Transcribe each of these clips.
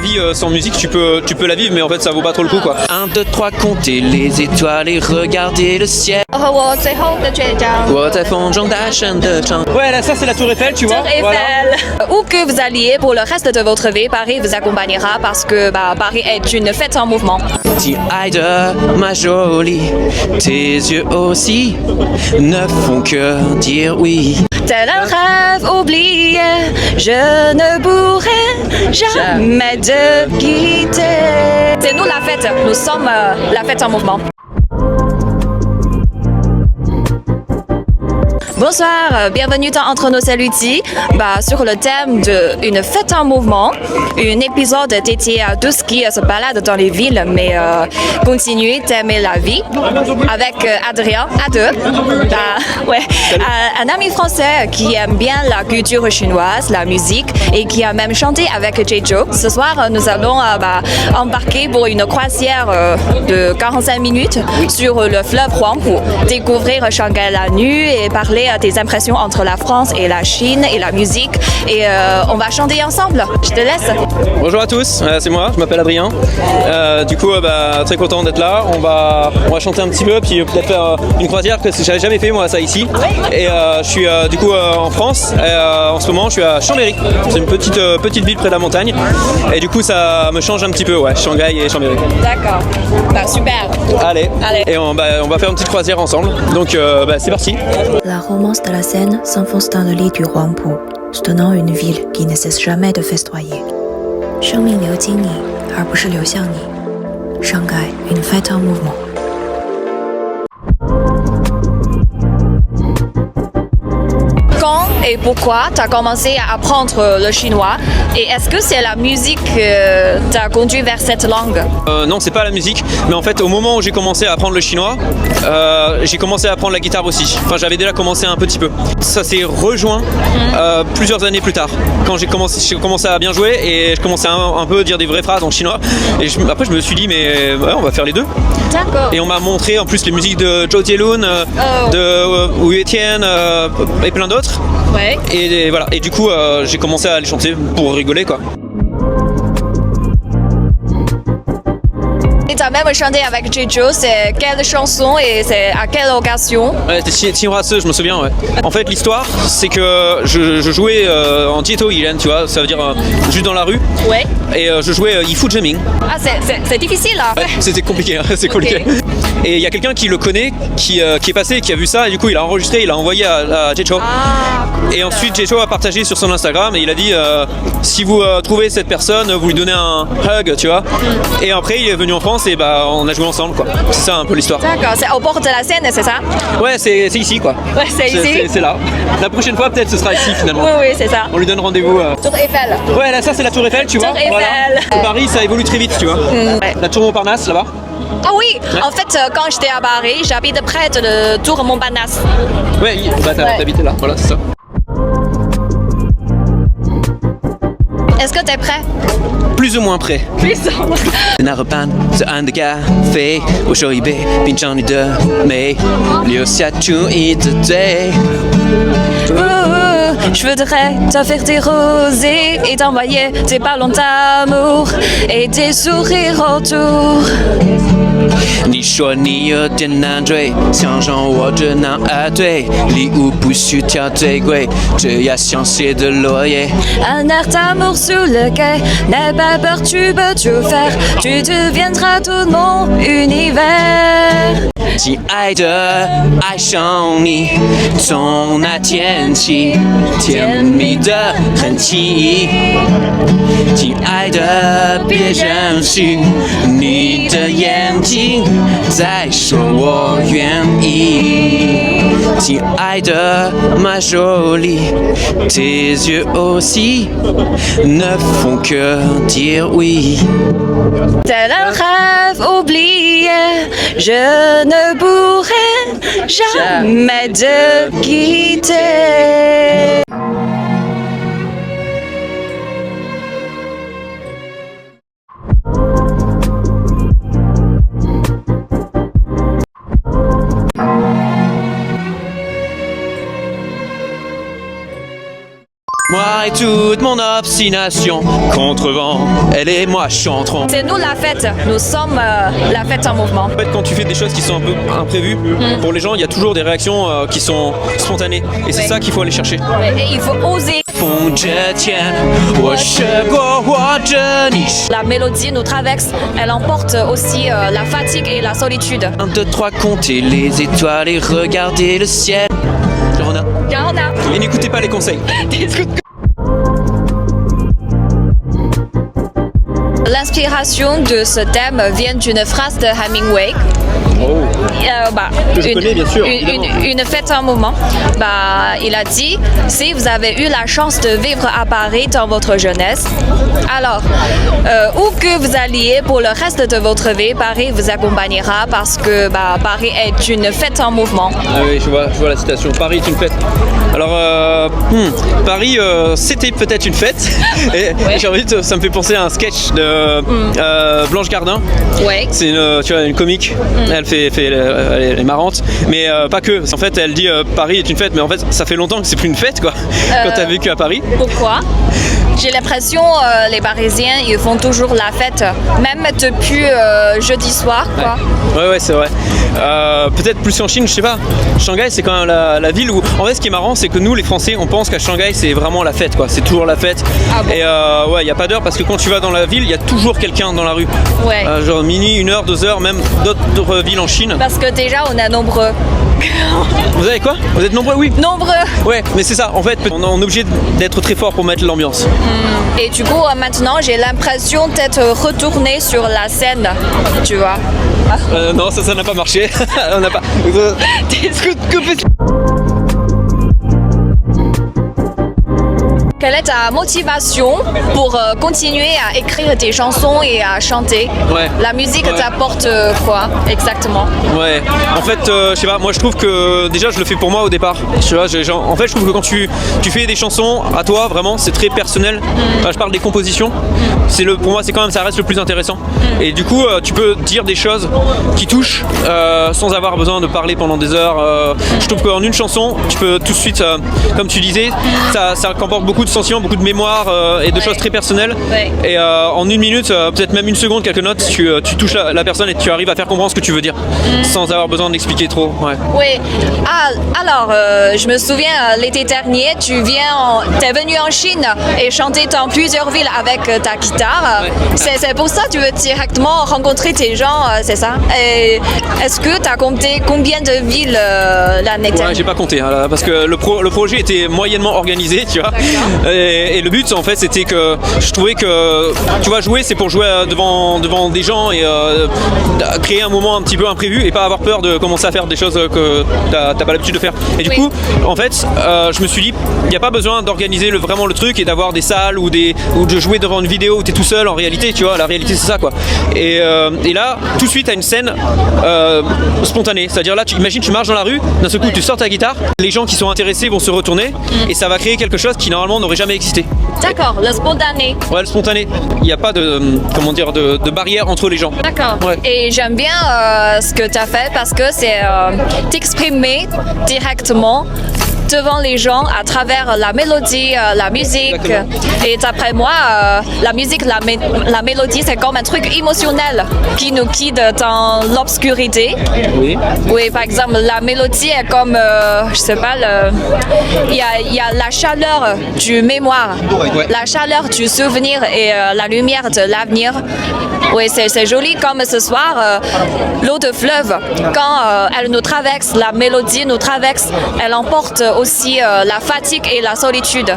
vie sans musique, tu peux la vivre, mais en fait ça vaut pas trop le coup quoi. 1, 2, 3, comptez les étoiles et regardez le ciel. Ouais, là ça c'est la Tour Eiffel, tu vois. Tour Eiffel. Voilà. Où que vous alliez pour le reste de votre vie, Paris vous accompagnera parce que Paris est une fête en mouvement. Petit de ma jolie, tes yeux aussi ne font que dire oui. Tel un rêve oublié, je ne pourrai jamais te quitter. C'est nous la fête, nous sommes la fête en mouvement. Bonsoir, bienvenue dans Entre nos salutis, sur le thème d'une fête en mouvement, un épisode dédié à tout ce qui se balade dans les villes, mais continuez d'aimer la vie, avec Adrien, à deux, un ami français qui aime bien la culture chinoise, la musique, et qui a même chanté avec Jeju. Ce soir, nous allons embarquer pour une croisière de 45 minutes sur le fleuve Huangpu, découvrir Shanghai la nuit et parler des impressions entre la France et la Chine et la musique, et on va chanter ensemble. Je te laisse. Bonjour à tous, c'est moi, je m'appelle Adrien. Du coup, très content d'être là. On va chanter un petit peu, puis peut-être faire une croisière, parce que j'avais jamais fait moi ça ici. Et je suis du coup en France. En ce moment, je suis à Chambéry. C'est une petite ville près de la montagne. Et du coup, ça me change un petit peu, ouais, Shanghai et Chambéry. D'accord. Super. Allez. Et on va faire une petite croisière ensemble. Donc, c'est parti. La romance de la Seine s'enfonce dans le lit du Huangpu, soutenant une ville qui ne cesse jamais de festoyer. 生命流经你，而不是流向你。上海，une fête en mouvement. Quand et pourquoi tu as commencé à apprendre le chinois, et est-ce que c'est la musique qui t'a conduit vers cette langue? Non, c'est pas la musique, mais en fait au moment où j'ai commencé à apprendre le chinois, j'ai commencé à apprendre la guitare aussi. Enfin, j'avais déjà commencé un petit peu. Ça s'est rejoint plusieurs années plus tard, quand j'ai commencé à bien jouer et je commençais un peu à dire des vraies phrases en chinois. Et après je me suis dit mais on va faire les deux. D'accord. Et on m'a montré en plus les musiques de Zhou Jielun, de Wu Yuetian et plein d'autres. Ouais. Et voilà. Et du coup j'ai commencé à les chanter pour rigoler quoi. Et t'as même chanté avec Jeju, c'est quelle chanson et c'est à quelle occasion? C'était Tienrase, je me souviens, ouais. En fait, l'histoire, c'est que je jouais en Tieto Ilan, tu vois, ça veut dire juste dans la rue. Ouais. Et je jouais Yifu Jeming. Ah, c'est difficile là. Ouais, c'était compliqué, c'est compliqué. Okay. Et il y a quelqu'un qui le connaît, qui est passé, qui a vu ça, et du coup, il a enregistré, il a envoyé à Jeju. Ah, cool. Et ensuite, Jeju a partagé sur son Instagram, et il a dit si vous trouvez cette personne, vous lui donnez un hug, tu vois. Et après, il est venu en France, et on a joué ensemble, quoi. C'est ça un peu l'histoire. D'accord, c'est au bord de la Seine, c'est ça? Ouais, c'est ici, quoi. Ouais, c'est ici. C'est là. La prochaine fois, peut-être, ce sera ici, finalement. Oui, c'est ça. On lui donne rendez-vous. Tour Eiffel. Ouais, là, ça, c'est la Tour Eiffel, tu vois. Tour Eiffel. Voilà. Paris, ça évolue très vite, tu vois. Ouais. La Tour Montparnasse, là-bas. Ah oui, ouais. En fait, quand j'étais à Paris, j'habite près de la Tour Montparnasse. Ouais, t'habites là, voilà, c'est ça. Est-ce que t'es prêt? Plus ou moins prêt. Plus ou moins. 拿着盘子按的咖啡，我手一杯，品尝你的美，留下注意的嘴。Je voudrais t'offrir des rosées et t'envoyer des ballons d'amour et des sourires autour. 你说你有点难追，想让我知难而退，礼物不需挑最贵，只要香榭的落叶。Un air d'amour sous le quai, n'aie pas peur, tu peux tout faire, tu deviendras tout mon univers. 亲爱的，爱上你，从那天起，甜蜜的很奇。亲爱的，别任性，你的眼睛在说我愿意。亲爱的，ma jolie, tes yeux aussi ne font que dire oui. Tel un rêve oublié, je ne pourrai jamais te quitter. Moi et toute mon obstination, contre vent, elle et moi chanterons. C'est nous la fête, nous sommes la fête en mouvement. En fait, quand tu fais des choses qui sont un peu imprévues, pour les gens, il y a toujours des réactions qui sont spontanées. Et c'est ça qu'il faut aller chercher. Et il faut oser. La mélodie nous traverse, elle emporte aussi la fatigue et la solitude. 1, 2, 3, comptez les étoiles et regardez le ciel. Garona. Et n'écoutez pas les conseils. L'inspiration de ce thème vient d'une phrase de Hemingway. Que je connais, bien sûr, une fête en moment. Il a dit, si vous avez eu la chance de vivre à Paris dans votre jeunesse, alors où que vous alliez pour le reste de votre vie, Paris vous accompagnera parce que Paris est une fête en mouvement. Ah oui, je vois la citation. Paris est une fête. Alors, Paris, c'était peut-être une fête. Et j'ai envie de, ça me fait penser à un sketch de Blanche Gardin. Ouais. C'est une comique. Elle est marrante, mais pas que. En fait, elle dit Paris est une fête, mais en fait, ça fait longtemps que c'est plus une fête, quoi. Quand t'as vécu à Paris. Pourquoi? J'ai l'impression les Parisiens ils font toujours la fête, même depuis jeudi soir, quoi. Ouais, c'est vrai. Peut-être plus qu'en Chine, je sais pas. Shanghai, c'est quand même la ville où. En fait, ce qui est marrant, c'est que nous, les Français, on pense qu'à Shanghai, c'est vraiment la fête, quoi. C'est toujours la fête. Ah bon? Et il y a pas d'heure parce que quand tu vas dans la ville, il y a toujours quelqu'un dans la rue. Ouais. Genre minuit, 1h, 2h, même d'autres villes en Chine. Parce que déjà on est nombreux. Vous avez quoi? Vous êtes nombreux? Oui. Nombreux. Ouais, mais c'est ça. En fait, on est obligé d'être très fort pour mettre l'ambiance. Et du coup, maintenant, j'ai l'impression d'être retournée sur la scène, tu vois. Non, ça n'a pas marché. On n'a pas. Quelle est ta motivation pour continuer à écrire des chansons et à chanter? Ouais. La musique t'apporte quoi exactement? Ouais. En fait, je sais pas. Moi, je trouve que déjà, je le fais pour moi au départ. Tu vois, en fait, je trouve que quand tu fais des chansons à toi, vraiment, c'est très personnel. Je parle des compositions. Pour moi, c'est quand même, ça reste le plus intéressant. Et du coup, tu peux dire des choses qui touchent sans avoir besoin de parler pendant des heures. Je trouve qu'en une chanson, tu peux tout de suite, comme tu disais, ça comporte beaucoup de sentiments, beaucoup de mémoire et de choses très personnelles. Ouais. Et en 1 minute, peut-être même 1 seconde, quelques notes, tu touches la personne et tu arrives à faire comprendre ce que tu veux dire sans avoir besoin d'expliquer trop. Ouais. Oui. Alors, je me souviens, l'été dernier, t'es venu en Chine et chanté dans plusieurs villes avec ta guitare. Ouais. C'est pour ça que tu veux directement rencontrer tes gens, c'est ça? Et est-ce que tu as compté combien de villes l'année dernière? Ouais, j'ai pas compté, hein, parce que le projet était moyennement organisé, tu vois. Et le but, en fait, c'était que je trouvais que, tu vois, jouer, c'est pour jouer devant des gens et créer un moment un petit peu imprévu et pas avoir peur de commencer à faire des choses que t'as pas l'habitude de faire. Et du coup, en fait, je me suis dit, il n'y a pas besoin d'organiser vraiment le truc et d'avoir des salles ou de jouer devant une vidéo où t'es tout seul. En réalité, tu vois, la réalité, c'est ça, quoi. Et là, tout de suite, t'as une scène spontanée. C'est-à-dire là, imagine, tu marches dans la rue, d'un seul coup, tu sors ta guitare, les gens qui sont intéressés vont se retourner et ça va créer quelque chose qui normalement n'aurait jamais existé. D'accord, le spontané. Ouais, le spontané. Il n'y a pas de barrière entre les gens. D'accord. Ouais. Et j'aime bien ce que tu as fait parce que c'est t'exprimer directement devant les gens à travers la mélodie, la musique. Exactement. Et d'après moi, la musique, la mélodie, c'est comme un truc émotionnel qui nous guide dans l'obscurité. Oui. Oui, par exemple, la mélodie est comme, je sais pas, il y a la chaleur du mémoire, Ouais. la chaleur du souvenir et la lumière de l'avenir. Oui, c'est joli comme ce soir, l'eau de fleuve, quand elle nous traverse, la mélodie nous traverse, elle emporte aussi la fatigue et la solitude.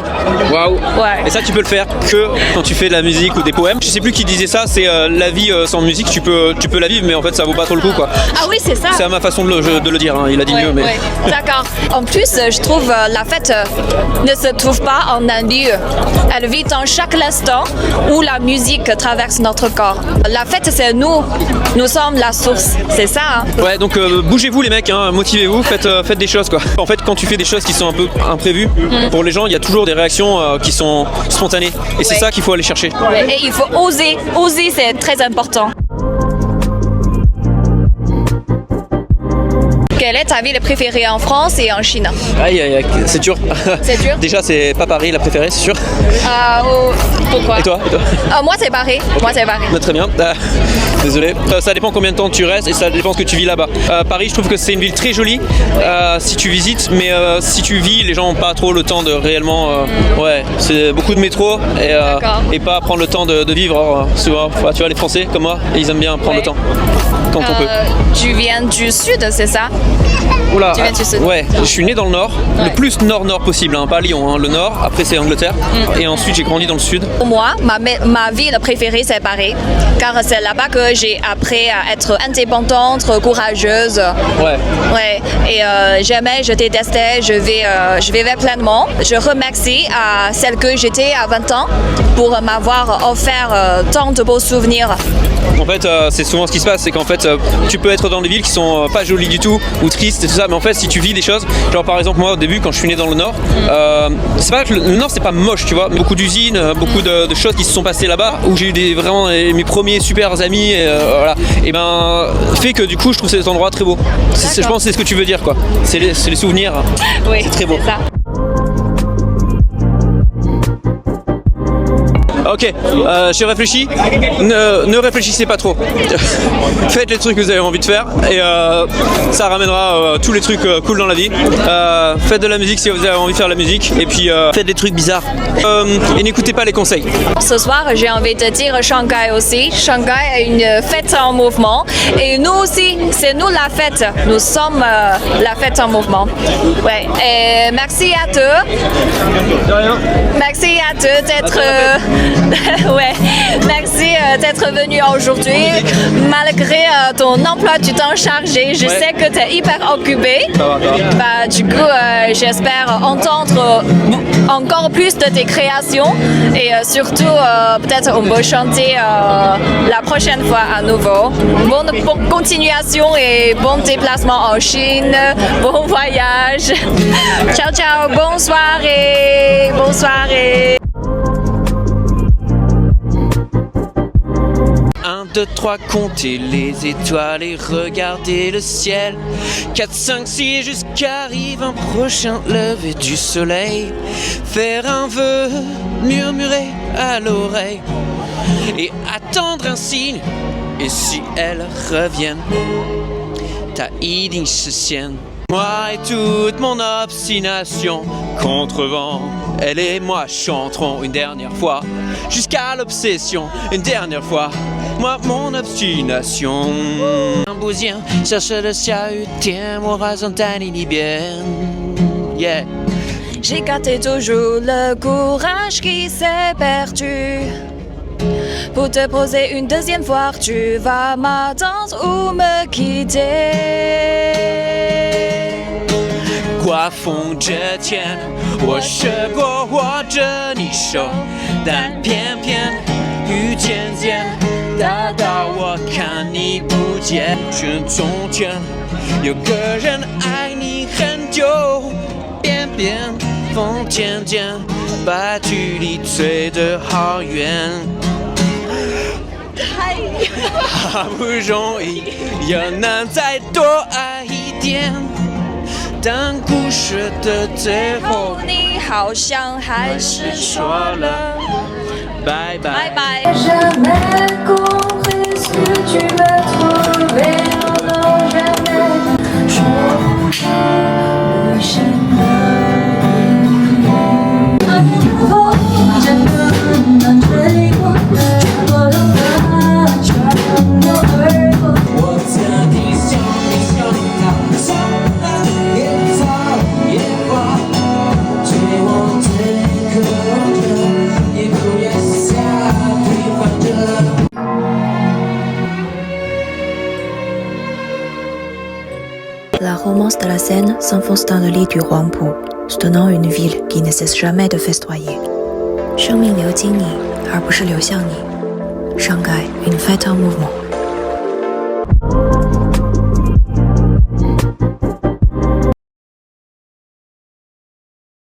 Waouh. Ouais. Et ça, tu peux le faire que quand tu fais de la musique ou des poèmes. Je sais plus qui disait ça, c'est la vie sans musique, tu peux la vivre, mais en fait, ça vaut pas trop le coup, quoi. Ah oui, c'est ça. C'est à ma façon de le dire, hein. Il a dit mieux, mais. Ouais. D'accord. En plus, je trouve la fête ne se trouve pas en un lieu. Elle vit dans chaque instant où la musique traverse notre corps. La fête, c'est nous. Nous sommes la source. C'est ça. Hein? Ouais, donc bougez-vous les mecs, hein, motivez-vous, faites des choses, quoi. En fait, quand tu fais des choses qui sont un peu imprévues, pour les gens, il y a toujours des réactions qui sont spontanées. Et c'est ça qu'il faut aller chercher. Et il faut oser. Oser, c'est très important. Quelle est ta ville préférée en France et en Chine? Aïe, aïe, aïe, c'est dur. C'est dur? Déjà, c'est pas Paris la préférée, c'est sûr. Pourquoi? Et toi? Moi, c'est Paris. Moi, c'est Paris. Très bien. Désolé. Ça dépend combien de temps tu restes et ça dépend ce que tu vis là-bas. Paris, je trouve que c'est une ville très jolie si tu visites, mais si tu vis, les gens n'ont pas trop le temps de réellement. Ouais, c'est beaucoup de métro et pas prendre le temps de vivre. Souvent, tu vois, les Français comme moi, ils aiment bien prendre le temps quand on peut. Tu viens du sud, c'est ça? Oula, Tu viens du sud? ouais, je suis né dans le nord, le plus nord-nord possible, hein, pas Lyon, hein, le nord, après c'est Angleterre, et ensuite j'ai grandi dans le sud. Pour moi, ma ville préférée, c'est Paris, car c'est là-bas que j'ai appris à être indépendante, courageuse. Ouais, et jamais je détestais, je vivais pleinement. Je remercie à celle que j'étais à 20 ans pour m'avoir offert tant de beaux souvenirs. En fait, c'est souvent ce qui se passe, c'est qu'en fait, tu peux être dans des villes qui sont pas jolies du tout ou tristes et tout ça, mais en fait, si tu vis des choses, genre par exemple moi au début quand je suis né dans le Nord, c'est pas que le Nord c'est pas moche, tu vois, beaucoup d'usines, beaucoup de choses qui se sont passées là-bas où j'ai eu vraiment mes premiers super amis, voilà, et ben fait que du coup je trouve cet endroit très beau. Je pense que c'est ce que tu veux dire quoi. C'est les souvenirs. Oui, c'est très beau. C'est ça. Ok, j'ai réfléchi. Ne réfléchissez pas trop. Faites les trucs que vous avez envie de faire et ça ramènera tous les trucs cool dans la vie. Faites de la musique si vous avez envie de faire de la musique et puis faites des trucs bizarres et n'écoutez pas les conseils. Ce soir, j'ai envie de dire Shanghai aussi. Shanghai est une fête en mouvement et nous aussi, c'est nous la fête. Nous sommes la fête en mouvement. Ouais. Et merci à toi. De rien. Merci à toi d'être. Ouais, merci d'être venu aujourd'hui. Malgré ton emploi du temps chargé, je sais que tu es hyper occupé. Bah, du coup, j'espère entendre encore plus de tes créations et surtout, peut-être on peut chanter la prochaine fois à nouveau. Bonne continuation et bon déplacement en Chine. Bon voyage. Ciao, ciao. Bonne soirée. Bonne soirée. 1, 2, 3, comptez les étoiles et regardez le ciel. 4, 5, 6, jusqu'arrive un prochain lever du soleil. Faire un vœu, murmurer à l'oreille et attendre un signe. Et si elles reviennent, ta idée se sienne. Moi et toute mon obstination, contre vent, elle et moi chanterons une dernière fois, jusqu'à l'obsession, une dernière fois. Moi, mon obstination. Un bousien cherche le ciel, tiens-moi horizontal et bien. Yeah. J'ai gâté toujours le courage qui s'est perdu. Pour te poser une deuxième fois, tu vas m'attendre ou me quitter. 刮风这天，我舍过握着你手，但偏偏雨渐渐大到我看你不见。中间有个人爱你很久，偏偏风渐渐把距离推得好远。好不容易又能再多爱一点。但故事的最后，你好像还是说了拜拜。拜拜。 Jamais compris ce que tu m'as trouvé, non, jamais. Je le chemin. À nouveau, j'aime un truc, je vois le vin, je vois le heureux. 我曾经想你想他，想他也早也晚，追我最渴望也不愿下回反正。 La romance de la Seine s'enfonce dans le lit du Huangpu, soutenant une ville qui ne cesse jamais de festoyer. 生命流经你，而不是流向你。上海，une fête en mouvement.